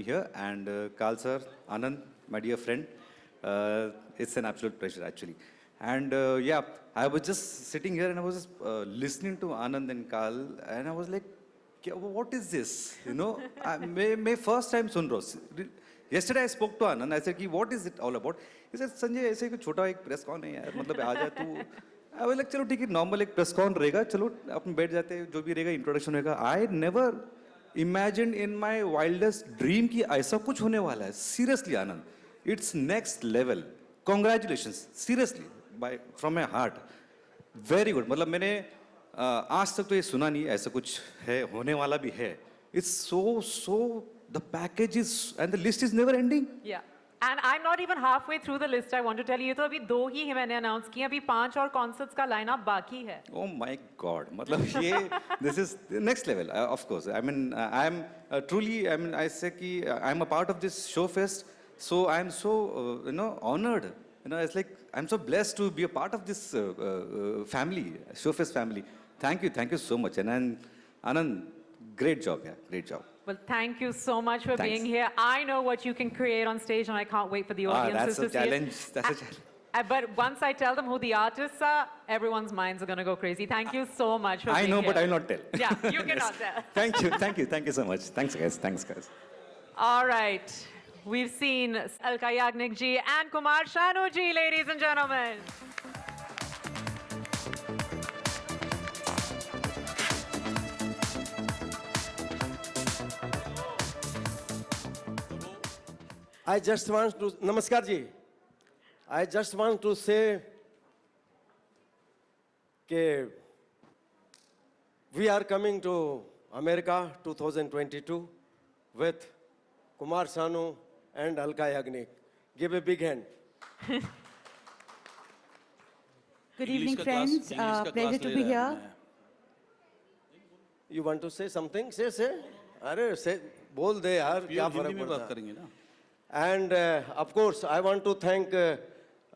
here, and Karl sir, Anand, my dear friend, it's an absolute pleasure actually. And yeah, I was just sitting here and I was listening to Anand and Karl, and I was like, what is this? You know, मैं first time सुन रहा हूँ. Yesterday I spoke to Anand. I said, कि what is it all about? He said, Sanjay ऐसे कोई छोटा एक press cone है यार, मतलब आ जा तू. I was like, चलो ठीक है, नॉर्मल एक प्रेस कॉन रहेगा, चलो अपन बैठ जाते हैं, जो भी रहेगा इंट्रोडक्शन रहेगा. I never imagined in my wildest dream कि ऐसा कुछ होने वाला है. Seriously Anand, it's next level. Congratulations, seriously, by from my heart. Very good. मतलब मैंने आज तक तो ये सुना नहीं ऐसा कुछ है, होने वाला भी है. It's so the package is and the list is never ending. Yeah. And I'm not even halfway through the list. I want to tell you, ये तो अभी 2 ही मैंने announce किए, अभी 5 और concerts का lineup बाकी है. Oh my God! मतलब ये this is the next level. Of course, I mean I'm truly, I mean I say कि I'm a part of this show fest, so I'm so honored. You know, it's like I'm so blessed to be a part of this family, Showfest family. Thank you so much, and Anand, great job, yeah, great job. Well, thank you so much for Thanks. being here. I know what you can create on stage, and I can't wait for the audiences That's a to see challenge. it. That's a challenge. But once I tell them who the artists are, everyone's minds are going to go crazy. Thank you so much for I being know, here. but I will not tell. Yeah, you cannot tell. Thank you so much. Thanks, guys. All right. We've seen Alka Yagnik ji and Kumar Sanu ji, ladies and gentlemen. I just want to, Namaskar ji. I just want to say that we are coming to America 2022 with Kumar Sanu and Alka Yagnik. Give a big hand. Good evening, friends. Pleasure to be here. You want to say something? Say. अरे say, बोल दे यार, क्या फर्क पड़ता है? And of course, I want to thank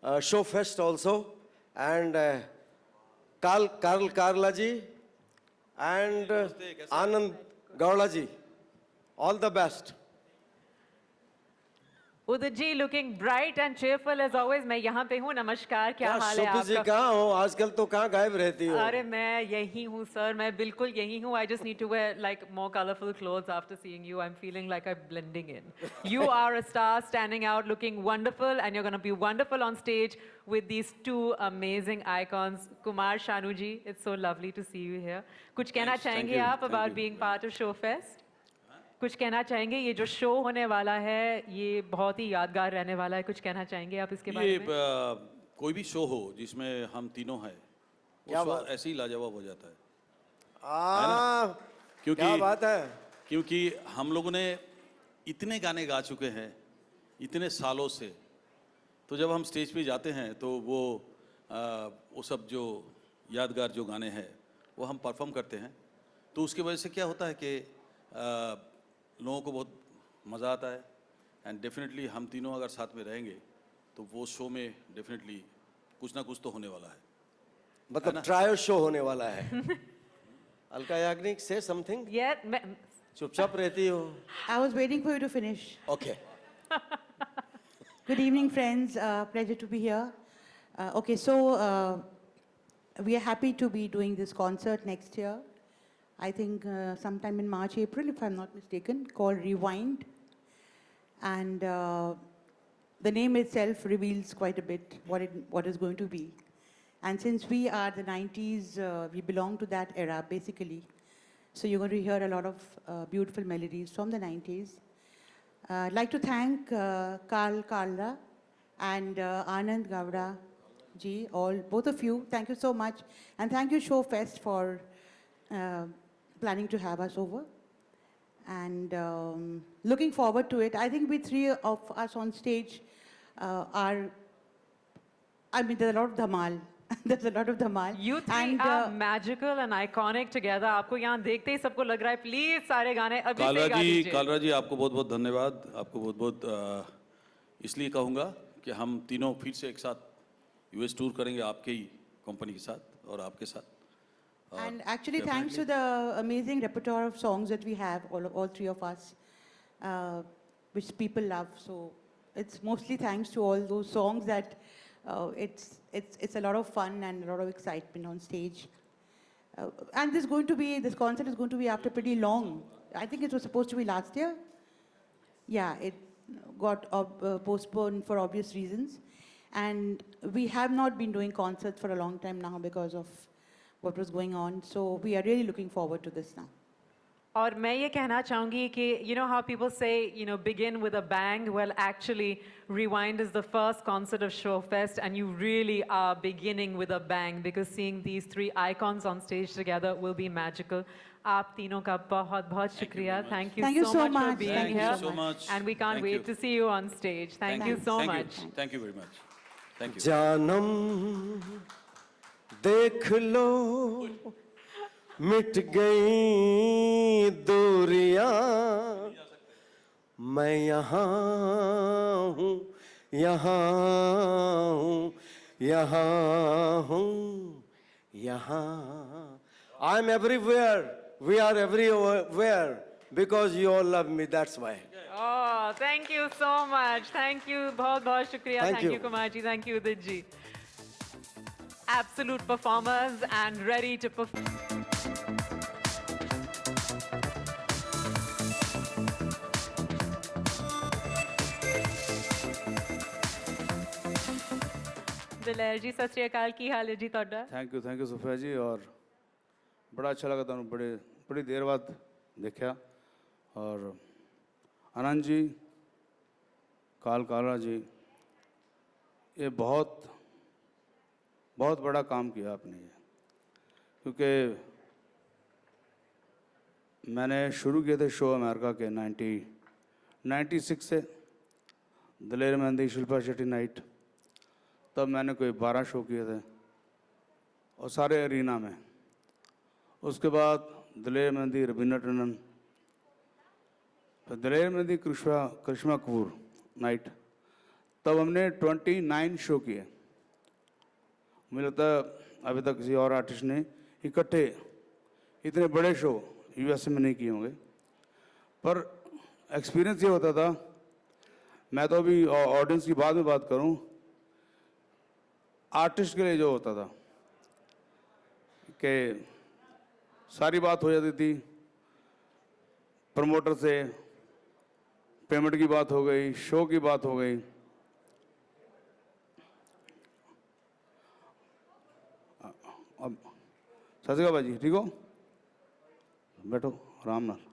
Showfest also, and Karla ji, and Anand Gowda ji. All the best. Udit ji looking bright and cheerful as always. मैं यहाँ पे हूँ. नमस्कार, क्या हाल है शोफी जी आपका? कहाँ हो? आजकल तो कहाँ गायब रहती हो? अरे मैं यही हूँ सर, मैं बिल्कुल यही हूँ. I just need to wear like more colorful clothes after seeing you. I'm feeling like I'm blending in. You are a star, standing out, looking wonderful, and you're going to be wonderful on stage with these two amazing icons. Kumar Sanu ji, it's so lovely to see you here. कुछ कहना चाहेंगे आप about being part of Showfest? कुछ कहना चाहेंगे? ये जो show होने वाला है ये बहुत ही यादगार रहने वाला है. कुछ कहना चाहेंगे आप इसके बारे में? कोई भी शो हो जिसमें हम तीनों हैं, वो शो ऐसे ही लाजवाब हो जाता है. क्योंकि क्या बात है? क्योंकि हम लोगों ने इतने गाने गा चुके हैं इतने सालों से, तो जब हम स्टेज पे जाते हैं तो वो सब जो यादगार जो गाने हैं वो हम परफॉर्म करते हैं, तो उसकी वजह से क्या होता है कि लोगों को बहुत मज़ा आता है. एंड डेफिनेटली हम तीनों अगर साथ में रहेंगे तो वो शो में डेफिनेटली कुछ ना कुछ तो होने वाला है. मतलब ट्रायल शो होने वाला है. अलका याग्निक से समथिंग. चुपचाप रहती हो. I was waiting for you to finish. Okay. Good evening, friends. Pleasure to be here. Okay, so we are happy to be doing this concert next year. I think sometime in March, April, if I'm not mistaken, called Rewind. And the name itself reveals quite a bit what is going to be. And since we are the 90s, we belong to that era, basically. So you're going to hear a lot of beautiful melodies from the 90s. I'd like to thank Karla and Anand Gowda ji, both of you. Thank you so much. And thank you, Showfest, for planning to have us over. And looking forward to it. I think we three of us on stage there's a lot of dhamal. There's a lot of dhamal. You three are magical and iconic together. आपको यहाँ देखते ही सबको लग रहा है please सारे गाने अभी से गा दीजिए. कालरा जी आपको बहुत बहुत धन्यवाद. आपको बहुत बहुत इसलिए कहूँगा कि हम तीनों फिर से एक साथ यूएस टूर करेंगे आपके ही कंपनी के साथ और आपके साथ. And actually, thanks to the amazing repertoire of songs that we have, all three of us, which people love. So it's mostly thanks to all those songs that it's a lot of fun and a lot of excitement on stage. And this concert is going to be after pretty long. I think it was supposed to be last year. Yeah, it got postponed for obvious reasons. And we have not been doing concerts for a long time now because of what was going on. So we are really looking forward to this now. और मैं ये कहना चाहूँगी कि you know how people say begin with a bang, well actually Rewind is the first concert of Showfest and you really are beginning with a bang because seeing these three icons on stage together will be magical. आप तीनों का बहुत बहुत शुक्रिया. Thank you so much for being Thank you here so much. and we can't Thank wait you. to see you on stage. Thank you so much. Thank you very much. Thank you. जानम देख लो मिट गई दूरियां मैं यहाँ हूँ यहाँ हूँ यहाँ हूँ यहाँ I'm everywhere, we are everywhere because you all love me, that's why. Oh, thank you so much. Thank you. बहुत बहुत शुक्रिया. Thank Thank you, you. Kumar ji. Thank you, Udit ji. Absolute performers and ready to perform. दिलेर जी सत श्री अकाल की हाल है जी ਤੁਹਾਡਾ thank you Sufiya जी और बड़ा अच्छा लगा ਤੁਹਾਨੂੰ बड़ी देर बाद देखा और आनंद जी काला जी ये बहुत बड़ा काम किया आपने ये क्योंकि मैंने शुरू किए थे शो अमेरिका के 96 से दलेर मेहंदी शिल्पा शेट्टी नाइट तब मैंने कोई 12 शो किए थे और सारे एरिना में उसके बाद दलेर मेहंदी रवीना टंडन फिर दलेर मेहंदी करिश्मा कपूर नाइट तब हमने 29 शो किए मुझे लगता है अभी तक किसी और आर्टिस्ट ने इकट्ठे इतने बड़े शो यूएसए में नहीं किए होंगे पर एक्सपीरियंस ये होता था मैं तो अभी ऑडियंस की बाद में बात करूं आर्टिस्ट के लिए जो होता था कि सारी बात हो जाती थी प्रमोटर से पेमेंट की बात हो गई शो की बात हो गई अब सत श्री अकाल भाजी ठीक हो बैठो आराम नाल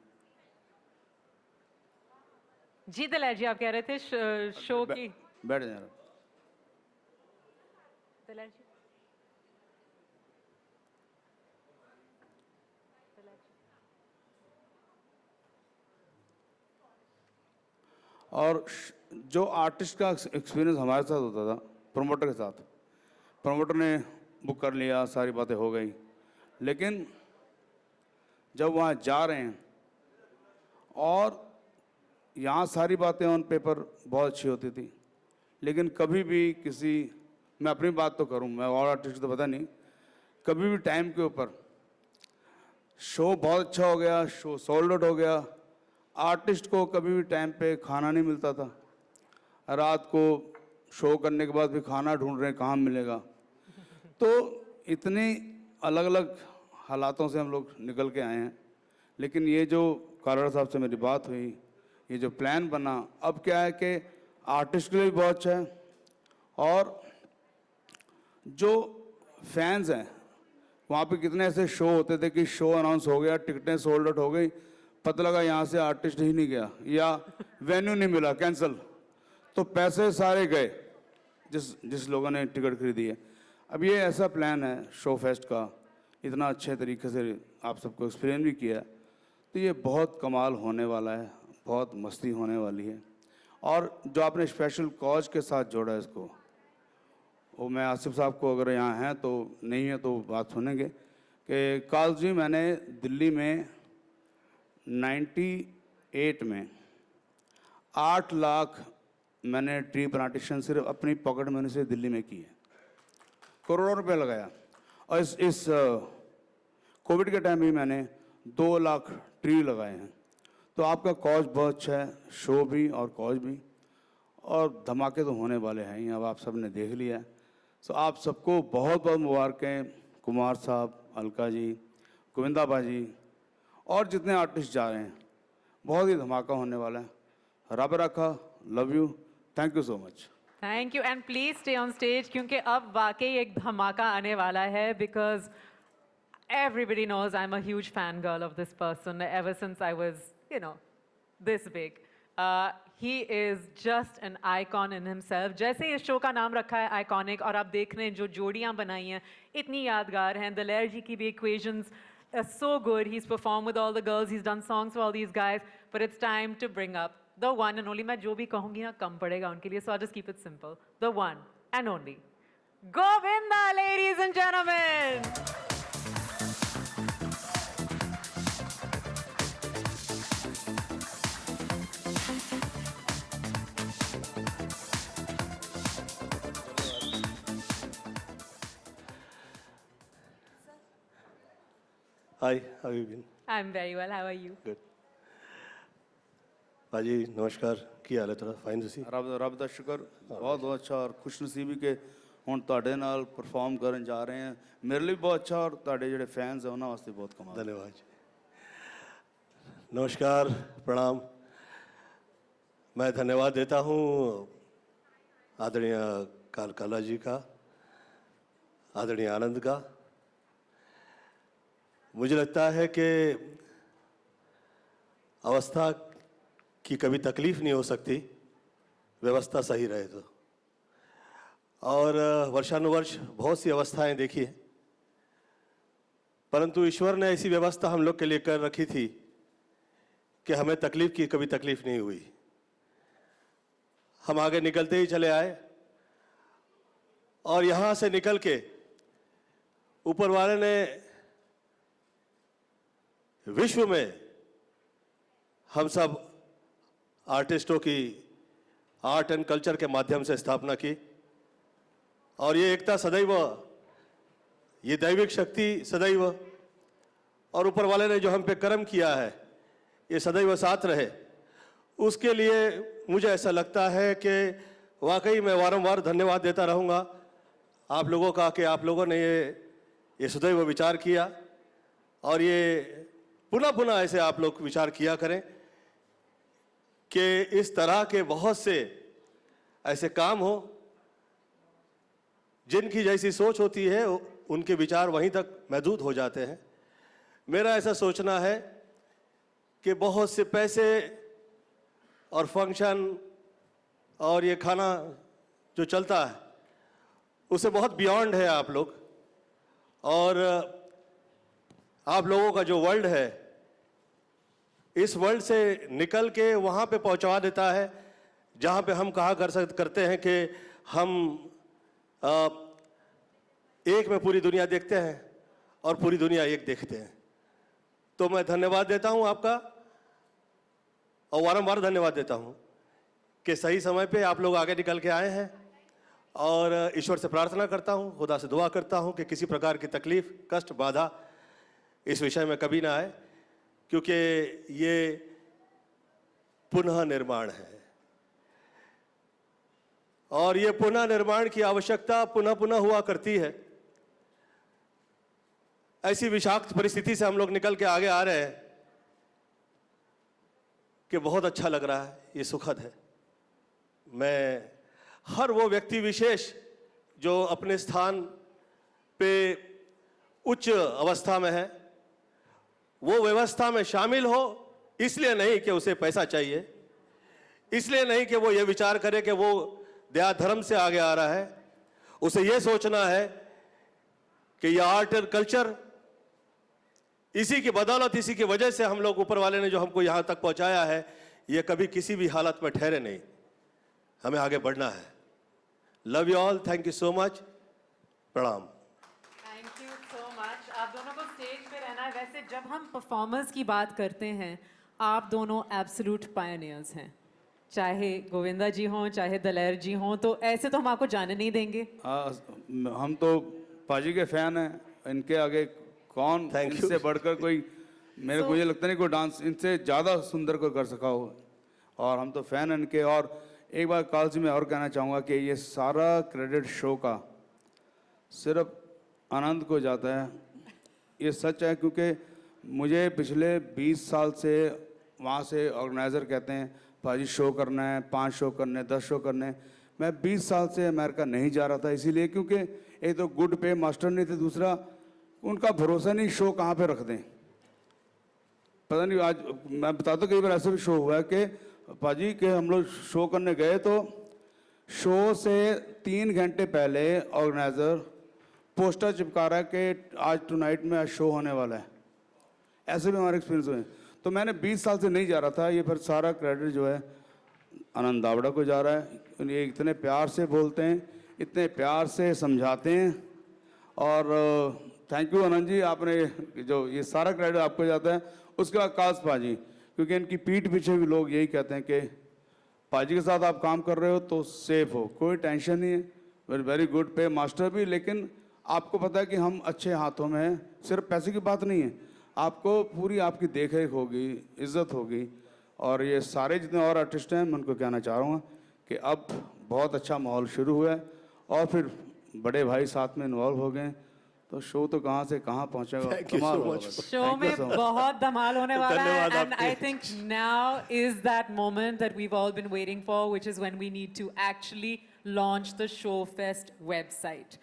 जी दिलेर जी आप कह रहे थे शो की बैठ जाए दिलेर जी और जो आर्टिस्ट का एक्सपीरियंस हमारे साथ होता था प्रमोटर के साथ प्रमोटर ने बुक कर लिया सारी बातें हो गई लेकिन जब वहाँ जा रहे हैं और यहाँ सारी बातें ऑन पेपर बहुत अच्छी होती थी लेकिन कभी भी किसी मैं अपनी बात तो करूँ मैं और आर्टिस्ट तो पता नहीं कभी भी टाइम के ऊपर शो बहुत अच्छा हो गया शो सोल्ड आउट हो गया आर्टिस्ट को कभी भी टाइम पे खाना नहीं मिलता था रात को शो करने के बाद भी खाना ढूंढ रहे हैं कहाँ मिलेगा तो इतने अलग अलग हालातों से हम लोग निकल के आए हैं लेकिन ये जो कालरा साहब से मेरी बात हुई ये जो प्लान बना अब क्या है कि आर्टिस्ट के लिए भी बहुत अच्छा है और जो फैंस हैं वहाँ पे कितने ऐसे शो होते थे कि शो अनाउंस हो गया टिकटें सोल्ड आउट हो गई पता लगा यहाँ से आर्टिस्ट ही नहीं गया या वेन्यू नहीं मिला कैंसिल तो पैसे सारे गए जिस लोगों ने टिकट खरीदी है अब ये ऐसा प्लान है शो फेस्ट का इतना अच्छे तरीके से आप सबको एक्सप्लेन भी किया तो ये बहुत कमाल होने वाला है बहुत मस्ती होने वाली है और जो आपने स्पेशल कॉज के साथ जोड़ा है इसको वो मैं आसिफ साहब को अगर यहाँ हैं तो नहीं है तो बात सुनेंगे कि काल जी मैंने दिल्ली में 98 में 8 लाख मैंने ट्री प्लांटेशन सिर्फ अपनी पॉकेट मनी से दिल्ली में की है करोड़ों रुपए लगाया और इस कोविड के टाइम भी मैंने 2 लाख ट्री लगाए हैं तो आपका कॉज बहुत अच्छा है, शो भी और कॉज भी, और धमाके तो होने वाले हैं ही, अब आप सब ने देख लिया है। सो आप सबको बहुत बहुत मुबारकें, कुमार साहब, अलका जी, गोविंदा बाजी और जितने आर्टिस्ट जा रहे हैं, बहुत ही धमाका होने वाला है। रब रखा, love you, thank you so much. Thank you and please stay on stage क्योंकि अब वाकई एक धमाका आने वाला है because everybody knows I'm a huge fangirl of this person ever since I was, you know, this big. He is just an icon in himself. जैसे इस शो का नाम रखा है आइकॉनिक, और आप देख रहे हैं जो जोड़ियाँ बनाई हैं इतनी यादगार हैं। दलेर जी की भी equations are so good. He's performed with all the girls. He's done songs for all these guys. But it's time to bring up the one and only. मैं जो भी कहूँगी ना कम पड़ेगा उनके लिए. So I'll just keep it simple. The one and only Govinda, ladies and gentlemen. Hi, how have you been? I'm very well. How are you? Good. पाजी नमस्कार, की हाल है? थोड़ा फाइन ਤੁਸੀਂ? रब ਦਾ ਸ਼ੁਕਰ, ਬਹੁਤ ਬਹੁਤ ਅੱਛਾ, ਔਰ ਖੁਸ਼ਨਸੀਬੀ ਕਿ ਹੁਣ ਤੁਹਾਡੇ ਨਾਲ ਪਰਫਾਰਮ ਕਰਨ ਜਾ ਰਹੇ ਹਾਂ। ਮੇਰੇ ਲਈ ਬਹੁਤ ਅੱਛਾ, ਔਰ ਤੁਹਾਡੇ ਜਿਹੜੇ ਫੈਨਸ ਹੈ ਉਹਨਾਂ ਵਾਸਤੇ ਬਹੁਤ ਕਮਾਲ। धन्यवाद जी। नमस्कार, प्रणाम। मैं धन्यवाद देता हूँ आदरणीय काला जी का, आदरणीय आनंद का। मुझे लगता है कि अवस्था की कभी तकलीफ नहीं हो सकती, व्यवस्था सही रहे तो। और वर्षानुवर्ष बहुत सी अवस्थाएं देखी हैं, परंतु ईश्वर ने ऐसी व्यवस्था हम लोग के लिए कर रखी थी कि हमें तकलीफ की कभी तकलीफ नहीं हुई। हम आगे निकलते ही चले आए, और यहाँ से निकल के ऊपर वाले ने विश्व में हम सब आर्टिस्टों की आर्ट एंड कल्चर के माध्यम से स्थापना की, और ये एकता सदैव, ये दैविक शक्ति सदैव, और ऊपर वाले ने जो हम पे कर्म किया है ये सदैव साथ रहे। उसके लिए मुझे ऐसा लगता है कि वाकई मैं वारंवार धन्यवाद देता रहूँगा आप लोगों का कि आप लोगों ने ये सदैव विचार किया, और ये पुनः पुनः ऐसे आप लोग विचार किया करें कि इस तरह के बहुत से ऐसे काम हो। जिनकी जैसी सोच होती है उनके विचार वहीं तक महदूद हो जाते हैं। मेरा ऐसा सोचना है कि बहुत से पैसे और फंक्शन और ये खाना जो चलता है उसे बहुत बियॉन्ड है आप लोग, और आप लोगों का जो वर्ल्ड है इस वर्ल्ड से निकल के वहाँ पे पहुँचा देता है जहाँ पे हम कहा करते हैं कि हम एक में पूरी दुनिया देखते हैं और पूरी दुनिया एक देखते हैं। तो मैं धन्यवाद देता हूँ आपका, और वारंवार धन्यवाद देता हूँ कि सही समय पे आप लोग आगे निकल के आए हैं, और ईश्वर से प्रार्थना करता हूँ, खुदा से दुआ करता हूँ कि किसी प्रकार की तकलीफ, कष्ट, बाधा इस विषय में कभी ना आए, क्योंकि ये पुनः निर्माण है, और ये पुनः निर्माण की आवश्यकता पुनः पुनः हुआ करती है। ऐसी विषाक्त परिस्थिति से हम लोग निकल के आगे आ रहे हैं कि बहुत अच्छा लग रहा है, ये सुखद है। मैं हर वो व्यक्ति विशेष जो अपने स्थान पे उच्च अवस्था में है, वो व्यवस्था में शामिल हो, इसलिए नहीं कि उसे पैसा चाहिए, इसलिए नहीं कि वो ये विचार करे कि वो दया धर्म से आगे आ रहा है। उसे ये सोचना है कि ये आर्ट और कल्चर, इसी की बदौलत, इसी की वजह से हम लोग, ऊपर वाले ने जो हमको यहाँ तक पहुँचाया है, ये कभी किसी भी हालत में ठहरे नहीं, हमें आगे बढ़ना है। Love you all, thank you so much, प्रणाम। Thank you so much. आप दोनों को स्टेज पे रहना है। वैसे जब हम परफॉर्मर्स की बात करते हैं, आप दोनों एब्सोल्यूट पायनियर्स हैं, चाहे गोविंदा जी हों चाहे दलेर जी हों, तो ऐसे तो हम आपको जाने नहीं देंगे। हम तो पाजी के फैन हैं, इनके आगे कौन, Thank you. इनसे बढ़कर कोई मेरे को ये लगता नहीं कोई डांस इनसे ज़्यादा सुंदर कोई कर सका हो, और हम तो फैन हैं इनके। और एक बार काल जी मैं और कहना चाहूँगा कि ये सारा क्रेडिट शो का सिर्फ आनंद को जाता है। ये सच है, क्योंकि मुझे पिछले 20 साल से वहाँ से ऑर्गेनाइज़र कहते हैं भाजी शो करना है, 5 शो करने हैं, 10 शो करने हैं। मैं 20 साल से अमेरिका नहीं जा रहा था, इसीलिए क्योंकि एक तो गुड पे मास्टर नहीं थे, दूसरा उनका भरोसा नहीं शो कहाँ पे रख दें। पता नहीं, आज मैं बताता हूँ कई बार ऐसा भी शो हुआ है कि पाजी के हम लोग शो करने गए तो शो से 3 घंटे पहले ऑर्गेनाइज़र पोस्टर चिपका रहा है कि आज टुनाइट में शो होने वाला है। ऐसे भी हमारे एक्सपीरियंस हुए हैं। तो मैंने 20 साल से नहीं जा रहा था, ये फिर सारा क्रेडिट जो है आनंद दावड़ा को जा रहा है। ये इतने प्यार से बोलते हैं, इतने प्यार से समझाते हैं, और थैंक यू आनंद जी, आपने जो ये सारा क्रेडिट आपको जाता है। उसके बाद काश पाजी, क्योंकि इनकी पीठ पीछे भी लोग यही कहते हैं कि पाजी के साथ आप काम कर रहे हो तो सेफ हो, कोई टेंशन नहीं है, वेरी गुड पे मास्टर भी। लेकिन आपको पता है कि हम अच्छे हाथों में हैं, सिर्फ पैसे की बात नहीं है, आपको पूरी आपकी देख रेख होगी, इज्जत होगी। और ये सारे जितने और आर्टिस्ट हैं मैं उनको कहना चाह रहा हूँ कि अब बहुत अच्छा माहौल शुरू हुआ है, और फिर बड़े भाई साथ में इन्वॉल्व हो गए, तो शो तो कहाँ से कहाँ पहुँचेगा। कमाल होगा। शो में बहुत धमाल होने वाला है, धन्यवाद and I think now is that moment that we've all been waiting for, which is when we need to actually launch the Showfest website.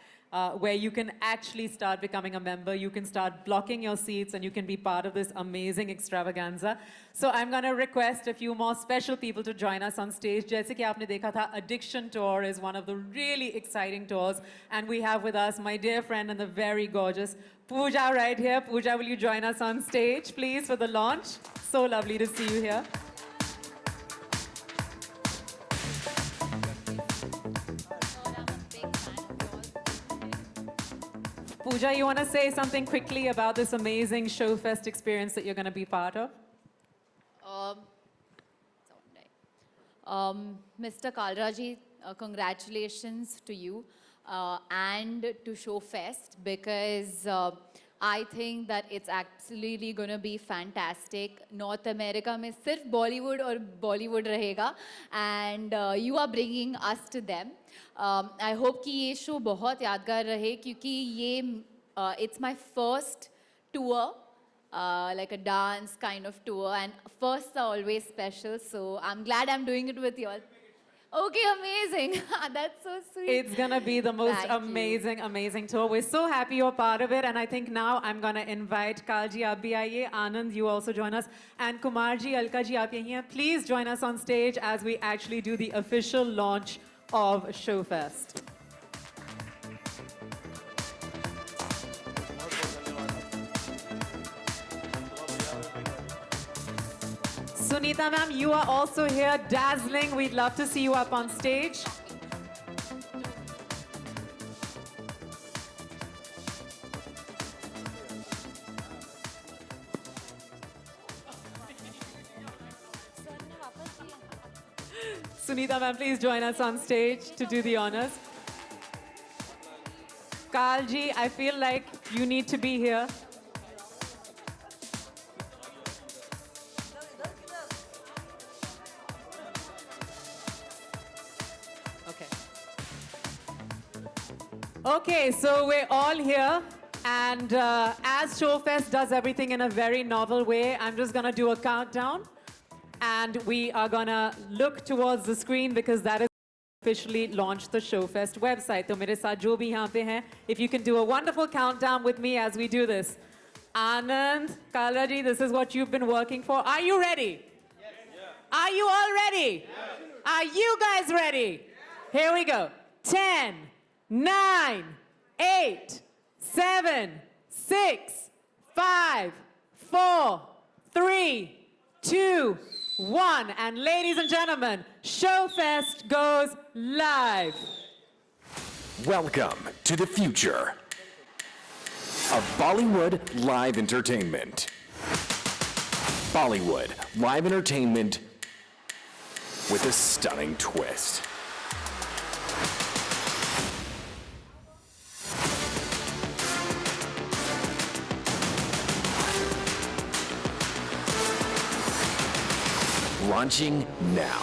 Where you can actually start becoming a member, you can start blocking your seats, and you can be part of this amazing extravaganza. So I'm going to request a few more special people to join us on stage. जैसे कि आपने देखा था, Addiction Tour is one of the really exciting tours, and we have with us my dear friend and the very gorgeous Pooja right here. Pooja, will you join us on stage, please, for the launch? So lovely to see you here. Pooja, you want to say something quickly about this amazing Showfest experience that you're going to be part of? Mr. Kalraji, congratulations to you and to Showfest, because I think that it's absolutely going to be fantastic. North America में सिर्फ Bollywood और Bollywood रहेगा, and you are bringing us to them. I hope कि ये show बहुत यादगार रहे, क्योंकि ये it's my first tour, like a dance kind of tour, and firsts are always special, so I'm glad I'm doing it with you all. Okay, amazing. That's so sweet. It's going to be the most Thank you. amazing, amazing tour. We're so happy you're part of it. And I think now I'm going to invite Kalji, aap bhi aiye. Anand, you also join us. And Kumarji, Alkaji, aap yahi hain. Please join us on stage as we actually do the official launch of Showfest. Sunita ma'am, you are also here, dazzling. We'd love to see you up on stage. Sunita ma'am, please join us on stage to do the honors. Kalji, I feel like you need to be here. Okay, so we're all here, and as Showfest does everything in a very novel way, I'm just gonna do a countdown, and we are gonna look towards the screen because that is officially launched the Showfest website. So mere saath jo bhi yahan pe hain, if you can do a wonderful countdown with me as we do this. Anand, Kalraji, this is what you've been working for. Are you ready? Yes. Yeah. Are you all ready? Yes. Are you guys ready? Yes. Here we go. 10, 9, 8, 7, 6, 5, 4, 3, 2, 1. And ladies and gentlemen, Showfest goes live. Welcome to the future of Bollywood live entertainment. Bollywood live entertainment with a stunning twist. launching now.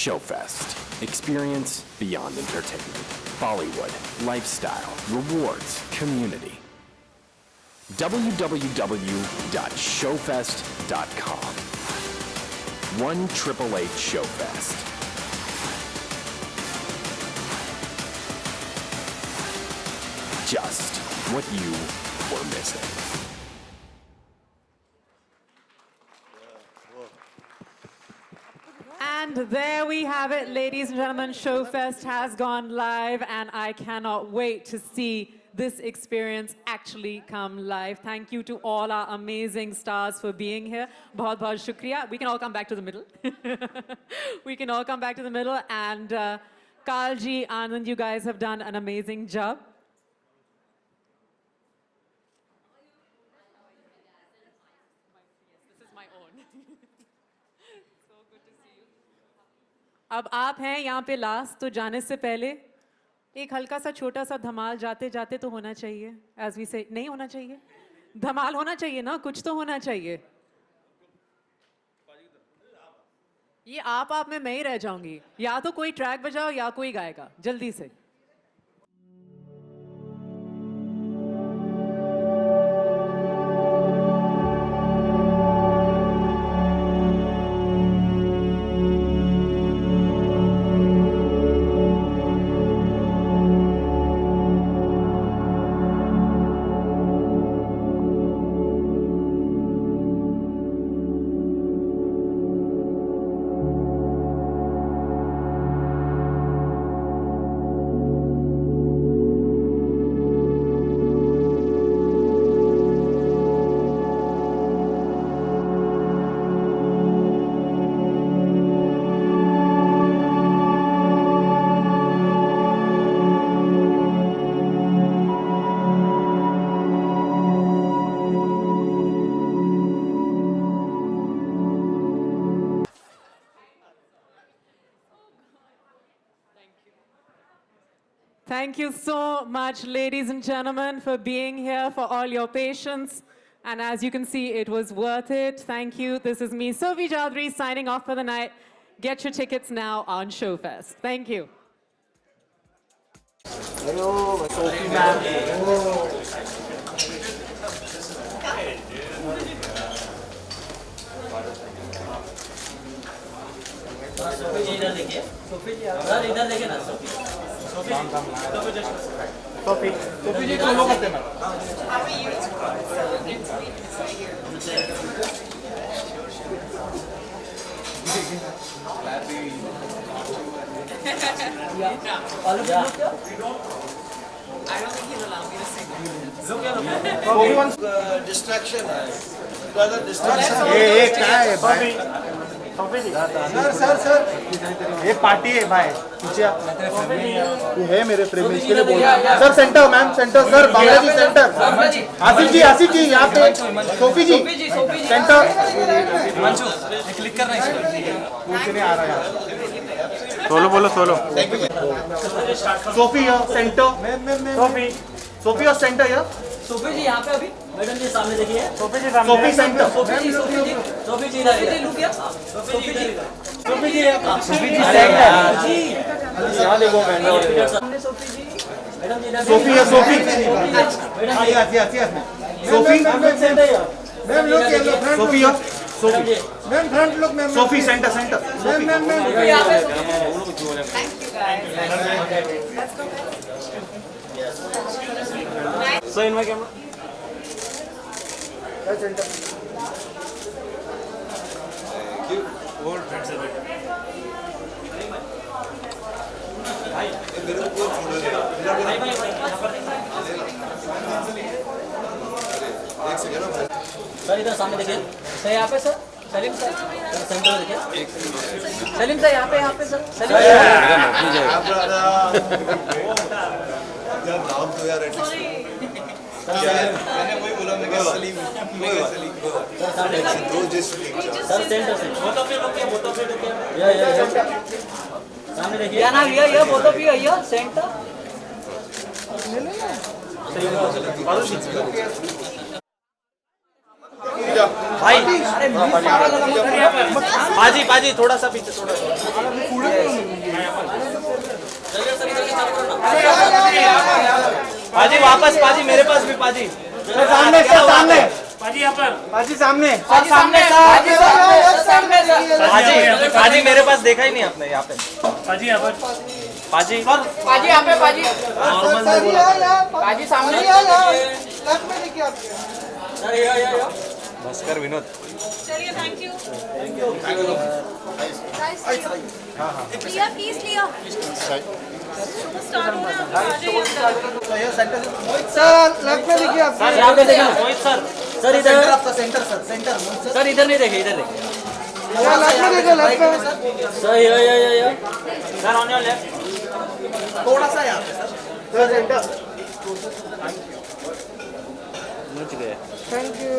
Showfest. Experience beyond entertainment. Bollywood. Lifestyle. Rewards. Community. www.showfest.com. 1-888 Showfest. Just what you were missing. And there we have it, ladies and gentlemen. Showfest has gone live, and I cannot wait to see this experience actually come live. Thank you to all our amazing stars for being here. Bahut bahut shukriya. We can all come back to the middle. We can all come back to the middle. And Kalji, Anand, you guys have done an amazing job. This is my own. So good to see you. अब आप हैं यहाँ पे last, तो जाने से पहले एक हल्का सा छोटा सा धमाल जाते जाते तो होना चाहिए. एज वी से नहीं होना चाहिए, धमाल होना चाहिए ना, कुछ तो होना चाहिए. ये आप में मैं ही रह जाऊंगी. या तो कोई ट्रैक बजाओ या कोई गाएगा, जल्दी से. Thank you so much, ladies and gentlemen, for being here, for all your patience. And as you can see, it was worth it. Thank you. This is me, Sophie Chaudhary, signing off for the night. Get your tickets now on Showfest. Thank you. Distraction है. Sir ये party है भाई, ये है मेरे frame में, इसके लिए बोल रहा हूं. Sir centre, ma'am centre, sir Balaji centre. Asif ji यहाँ पे. सोफी जी सेंटर. मंशु क्लिक करना है, नहीं आ रहा है. बोलो सोलो. सोफी सेंटर. सोफी और सेंटर यार. सोफी जी यहाँ पे अभी मैडम जी सामने देखिए. सोफी सेंटर. सोफी जी लुक या सोफी जी यहाँ देखो madam. Sofi ji madam ji Sofi Sofi centre. So in my camera. Centre. Sir इधर सामने देखिए. सर यहाँ पे सर. सलीम सर सेंटर देखिए. सलीम सर यहाँ पे सर. सलीम नाम तो यार मैंने वही बोला. मैं सलीम सर सेंटर से बोथ ऑफ यू लोग या सामने देखिए. क्या नाम ये बोथ ऑफ यू ये सेंटर. भाई पाजी पाजी थोड़ा सा पीछे थोड़ा पाजी वापस पाजी मेरे पास भी पाजी सामने सर सामने पाजी सामने सर सामने पाजी पाजी मेरे पास देखा ही नहीं आपने यहाँ पे पाजी यहाँ पर पाजी पाजी यहाँ पे पाजी नॉर्मल में बोला पाजी सामने लेफ्ट में देखिए आप भास्कर विनोद चलिए थैंक यू लिया प्लीज लिया स्टार्ट हो रहा है आ जाइए सर लेफ्ट में देखिए आप सर यहाँ पे देखना मोहित सर सर इधर सेंटर सर इधर नहीं देखे इधर देखे लेफ्ट में देखिए लेफ्ट में sir yo sir on your left थोड़ा सा यहाँ सर सेंटर मुझ गए thank you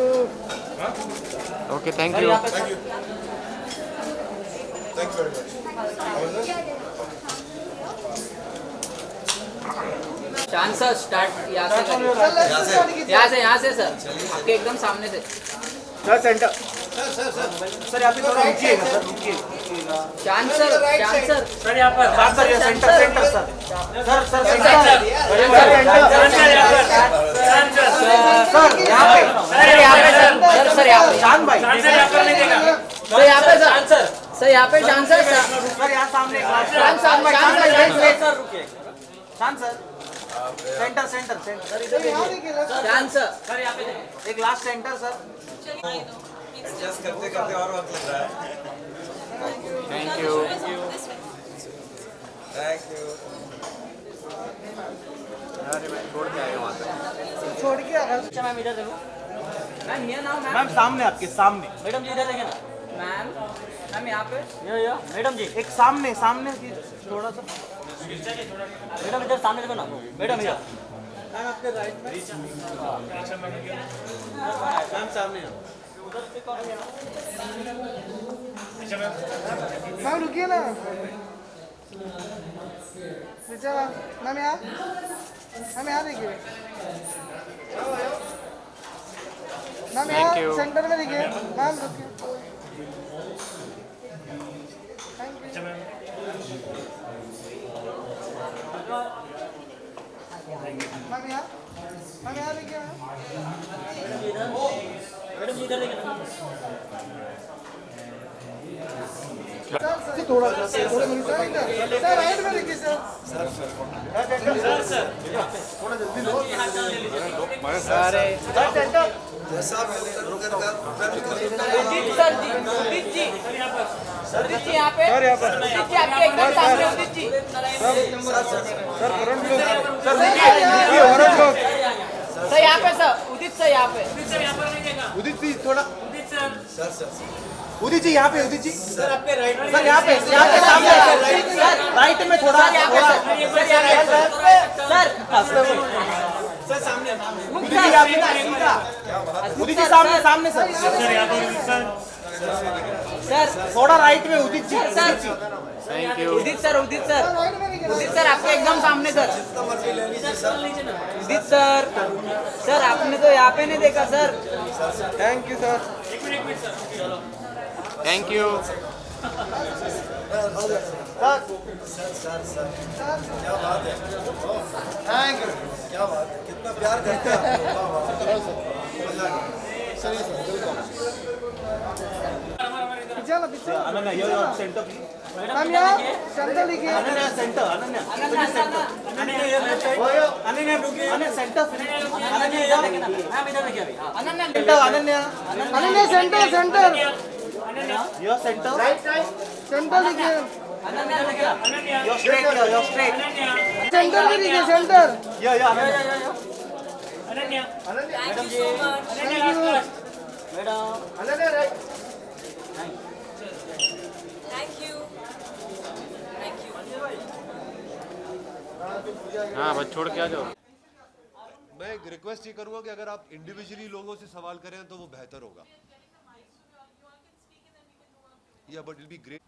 okay thank you शान सर स्टार्ट यहाँ से करिए यहाँ से सर आपके एकदम सामने से सर सेंटर सर यहाँ पे थोड़ा रुकिएगा सर रुकिए शान सर सर यहाँ पर सर ये centre centre sir sir centre sir यहाँ पे सर यहाँ पे शान भाई सर यहाँ पे सर यहाँ पे शान सर सर यहाँ सामने शान सर सेंटर सेंटर सेंटर शान सर एक last centre sir thank you छोड़ के अच्छा मैम इधर देखो मैम ये नाउ मैम मैम सामने आपके सामने मैडम जी इधर देखे ना मैम मैम यहाँ पे यो मैडम जी एक सामने सामने की थोड़ा सा मैडम इधर सामने देखो ना मैडम इधर मैम आपके राइट में मैम सामने मैम रुकिए ना मैम यहाँ देखिए मैम यहाँ सेंटर में देखिए मैम रुकिए मैम यहाँ देखिए मैडम जी इधर देखे ना थोड़ा थोड़ा सर राइट में देखिए सर थोड़ा जल्दी लो अरे उदित जी यहाँ पे उदित जी आपके एकदम सामने उदित जी सर यहाँ पे सर उदित सर यहाँ पे उदित जी थोड़ा उदित जी यहाँ पे उदित जी सर आपके राइट सर यहाँ पे सामने सर राइट में थोड़ा सर सामने उदित जी यहाँ पे सीधा उदित जी सामने सामने सर सर थोड़ा राइट में Udit ji thank you Udit sir आपके एकदम सामने सर उदित सर आपने तो यहाँ पे नहीं देखा sir thank you sir thank you thank you क्या बात है कितना प्यार करते हैं अनन्या यो सेंटर मैम यहाँ सेंटर लिखिए अनन्या सेंटर अनन्या अनन्या रुकिए अनन्या सेंटर अनन्या मैम इधर देखिए अभी अनन्या सेंटर सेंटर यो सेंटर राइट सेंटर लिखिए यो स्ट्रेट सेंटर में लिखिए सेंटर यो अनन्या मैडम जी मैडम अनन्या राइट हाँ बस छोड़ के आ जाओ मैं एक रिक्वेस्ट ये करूंगा कि अगर आप इंडिविजुअली लोगों से सवाल करें तो वो बेहतर होगा या बट विल बी ग्रेट